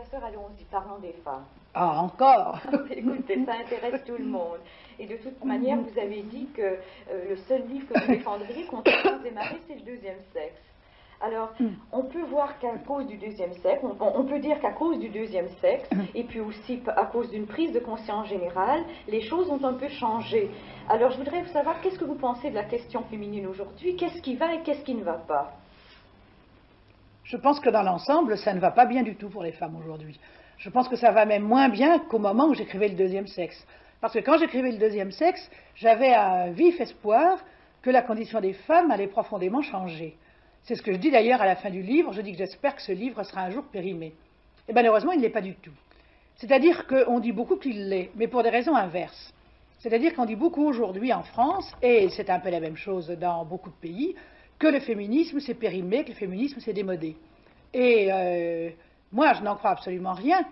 Professeur, allons-y, parlons des femmes. Ah, encore? Écoutez, ça intéresse tout le monde. Et de toute manière, vous avez dit que le seul livre que vous défendriez contre les maris, c'est le deuxième sexe. Alors, on peut voir qu'à cause du deuxième sexe, on peut dire qu'à cause du deuxième sexe, et puis aussi à cause d'une prise de conscience générale, les choses ont un peu changé. Alors, je voudrais savoir, qu'est-ce que vous pensez de la question féminine aujourd'hui? Qu'est-ce qui va et qu'est-ce qui ne va pas? Je pense que dans l'ensemble, ça ne va pas bien du tout pour les femmes aujourd'hui. Je pense que ça va même moins bien qu'au moment où j'écrivais le deuxième sexe. Parce que quand j'écrivais le deuxième sexe, j'avais un vif espoir que la condition des femmes allait profondément changer. C'est ce que je dis d'ailleurs à la fin du livre. Je dis que j'espère que ce livre sera un jour périmé. Et malheureusement, il ne l'est pas du tout. C'est-à-dire qu'on dit beaucoup qu'il l'est, mais pour des raisons inverses. C'est-à-dire qu'on dit beaucoup aujourd'hui en France, et c'est un peu la même chose dans beaucoup de pays, que le féminisme s'est périmé, que le féminisme s'est démodé. Et moi, je n'en crois absolument rien.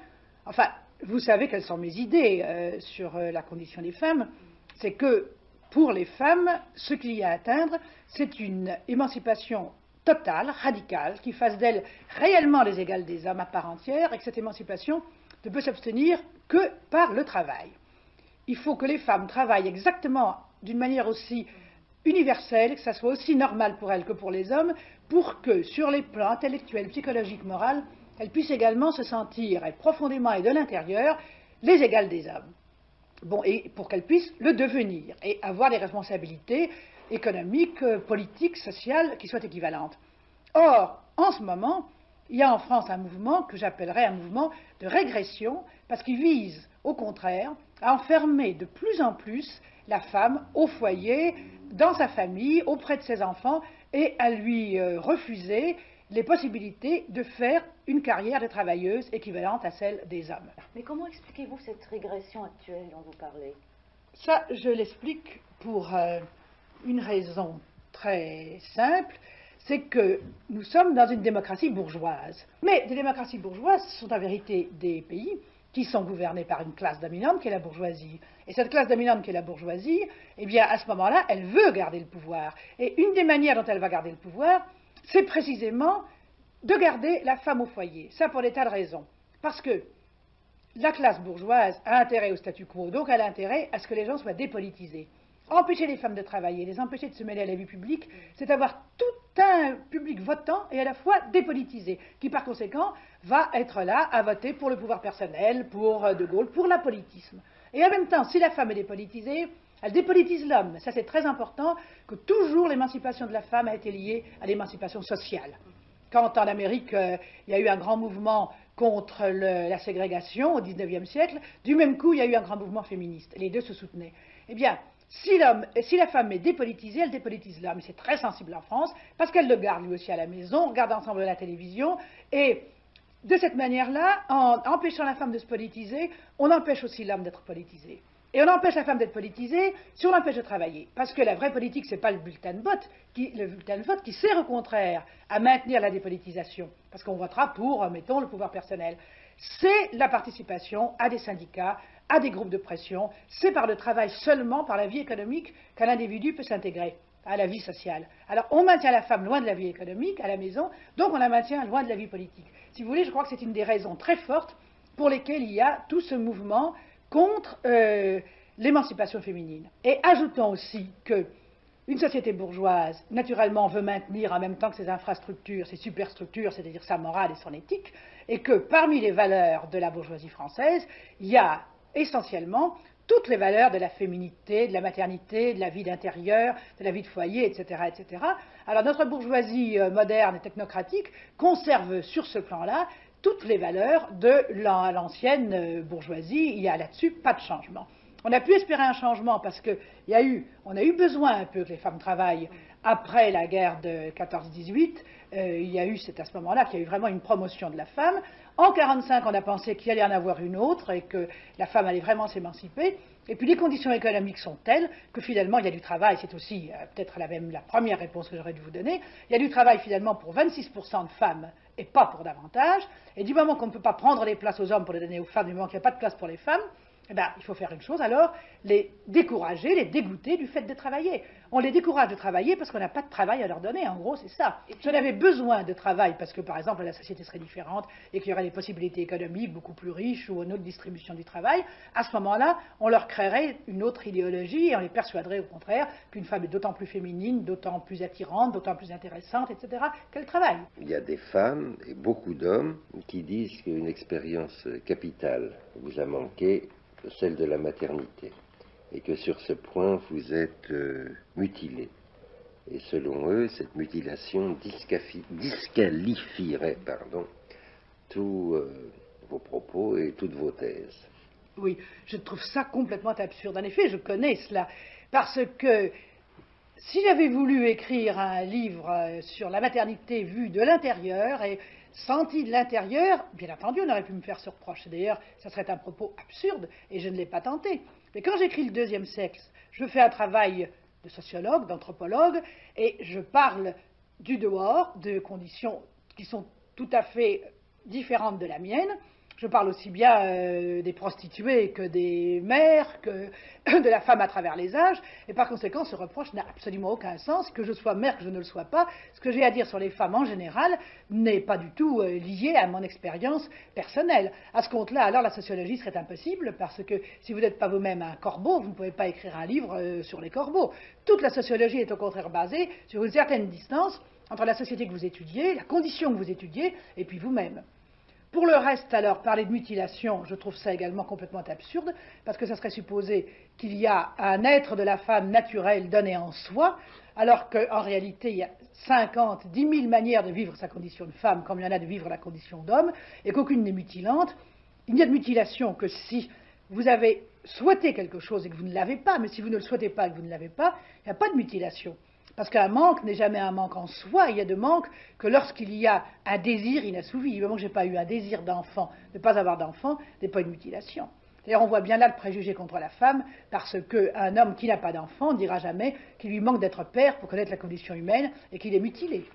Enfin, vous savez quelles sont mes idées sur la condition des femmes. C'est que pour les femmes, ce qu'il y a à atteindre, c'est une émancipation totale, radicale, qui fasse d'elles réellement les égales des hommes à part entière, et que cette émancipation ne peut s'obtenir que par le travail. Il faut que les femmes travaillent exactement d'une manière aussi universelle, que ça soit aussi normal pour elles que pour les hommes, pour que, sur les plans intellectuels, psychologiques, moraux, elles puissent également se sentir, profondément et de l'intérieur, les égales des hommes. Bon, et pour qu'elles puissent le devenir et avoir des responsabilités économiques, politiques, sociales qui soient équivalentes. Or, en ce moment, il y a en France un mouvement que j'appellerais un mouvement de régression, parce qu'il vise, au contraire, à enfermer de plus en plus la femme au foyer, dans sa famille, auprès de ses enfants, et à lui refuser les possibilités de faire une carrière de travailleuse équivalente à celle des hommes. Mais comment expliquez-vous cette régression actuelle dont vous parlez? Ça, je l'explique pour une raison très simple, c'est que nous sommes dans une démocratie bourgeoise. Mais des démocraties bourgeoises sont en vérité des pays qui sont gouvernés par une classe dominante qui est la bourgeoisie. Et cette classe dominante qui est la bourgeoisie, eh bien, à ce moment-là, elle veut garder le pouvoir. Et une des manières dont elle va garder le pouvoir, c'est précisément de garder la femme au foyer. Ça pour des tas de raisons. Parce que la classe bourgeoise a intérêt au statu quo, donc elle a intérêt à ce que les gens soient dépolitisés. Empêcher les femmes de travailler, les empêcher de se mêler à la vie publique, c'est avoir tout un public votant et à la fois dépolitisé, qui par conséquent va être là à voter pour le pouvoir personnel, pour De Gaulle, pour l'apolitisme. Et en même temps, si la femme est dépolitisée, elle dépolitise l'homme. Ça, c'est très important, que toujours l'émancipation de la femme a été liée à l'émancipation sociale. Quand en Amérique, il y a eu un grand mouvement contre la ségrégation au XIXe siècle, du même coup, il y a eu un grand mouvement féministe. Les deux se soutenaient. Eh bien, si la femme est dépolitisée, elle dépolitise l'homme. C'est très sensible en France, parce qu'elle le garde lui aussi à la maison, on regarde ensemble la télévision, et de cette manière-là, en empêchant la femme de se politiser, on empêche aussi l'homme d'être politisé. Et on empêche la femme d'être politisée si on l'empêche de travailler. Parce que la vraie politique, ce n'est pas le bulletin de vote, qui sert au contraire à maintenir la dépolitisation. Parce qu'on votera pour, mettons, le pouvoir personnel. C'est la participation à des syndicats, à des groupes de pression. C'est par le travail seulement, par la vie économique, qu'un individu peut s'intégrer à la vie sociale. Alors on maintient la femme loin de la vie économique, à la maison, donc on la maintient loin de la vie politique. Si vous voulez, je crois que c'est une des raisons très fortes pour lesquelles il y a tout ce mouvement contre l'émancipation féminine. Et ajoutons aussi qu'une société bourgeoise, naturellement, veut maintenir en même temps que ses infrastructures, ses superstructures, c'est-à-dire sa morale et son éthique, et que parmi les valeurs de la bourgeoisie française, il y a essentiellement toutes les valeurs de la féminité, de la maternité, de la vie d'intérieur, de la vie de foyer, etc., etc. Alors notre bourgeoisie moderne et technocratique conserve sur ce plan-là toutes les valeurs de l'ancienne bourgeoisie. Il n'y a là-dessus pas de changement. On a pu espérer un changement parce qu'on a eu besoin un peu que les femmes travaillent après la guerre de 14-18. C'est à ce moment-là qu'il y a eu vraiment une promotion de la femme. En 1945, on a pensé qu'il allait en avoir une autre et que la femme allait vraiment s'émanciper. Et puis les conditions économiques sont telles que finalement il y a du travail. C'est aussi peut-être la première réponse que j'aurais dû vous donner. Il y a du travail finalement pour 26% de femmes et pas pour davantage. Et du moment qu'on ne peut pas prendre les places aux hommes pour les donner aux femmes, du moment qu'il n'y a pas de place pour les femmes, eh bien, il faut faire une chose alors, les décourager, les dégoûter du fait de travailler. On les décourage de travailler parce qu'on n'a pas de travail à leur donner, en gros, c'est ça. Si on avait besoin de travail parce que, par exemple, la société serait différente et qu'il y aurait des possibilités économiques beaucoup plus riches ou une autre distribution du travail, à ce moment-là, on leur créerait une autre idéologie et on les persuaderait au contraire qu'une femme est d'autant plus féminine, d'autant plus attirante, d'autant plus intéressante, etc., qu'elle travaille. Il y a des femmes et beaucoup d'hommes qui disent qu'une expérience capitale vous a manqué, celle de la maternité, et que sur ce point vous êtes mutilé. Et selon eux, cette mutilation disqualifierait tous vos propos et toutes vos thèses. Oui, je trouve ça complètement absurde. En effet, je connais cela, parce que si j'avais voulu écrire un livre sur la maternité vue de l'intérieur et senti de l'intérieur, bien entendu, on aurait pu me faire ce reproche. D'ailleurs, ça serait un propos absurde et je ne l'ai pas tenté. Mais quand j'écris le deuxième sexe, je fais un travail de sociologue, d'anthropologue, et je parle du dehors, de conditions qui sont tout à fait différentes de la mienne. Je parle aussi bien des prostituées que des mères, que de la femme à travers les âges, et par conséquent, ce reproche n'a absolument aucun sens, que je sois mère, que je ne le sois pas. Ce que j'ai à dire sur les femmes en général n'est pas du tout lié à mon expérience personnelle. À ce compte-là, alors la sociologie serait impossible, parce que si vous n'êtes pas vous-même un corbeau, vous ne pouvez pas écrire un livre sur les corbeaux. Toute la sociologie est au contraire basée sur une certaine distance entre la société que vous étudiez, la condition que vous étudiez, et puis vous-même. Pour le reste, alors, parler de mutilation, je trouve ça également complètement absurde, parce que ça serait supposer qu'il y a un être de la femme naturel donné en soi, alors qu'en réalité, il y a 50, 10 000 manières de vivre sa condition de femme, comme il y en a de vivre la condition d'homme, et qu'aucune n'est mutilante. Il n'y a de mutilation que si vous avez souhaité quelque chose et que vous ne l'avez pas, mais si vous ne le souhaitez pas et que vous ne l'avez pas, il n'y a pas de mutilation. Parce qu'un manque n'est jamais un manque en soi, il y a de manque que lorsqu'il y a un désir inassouvi. Du moment que je n'ai pas eu un désir d'enfant, de ne pas avoir d'enfant, n'est pas une mutilation. D'ailleurs, on voit bien là le préjugé contre la femme, parce qu'un homme qui n'a pas d'enfant ne dira jamais qu'il lui manque d'être père pour connaître la condition humaine et qu'il est mutilé.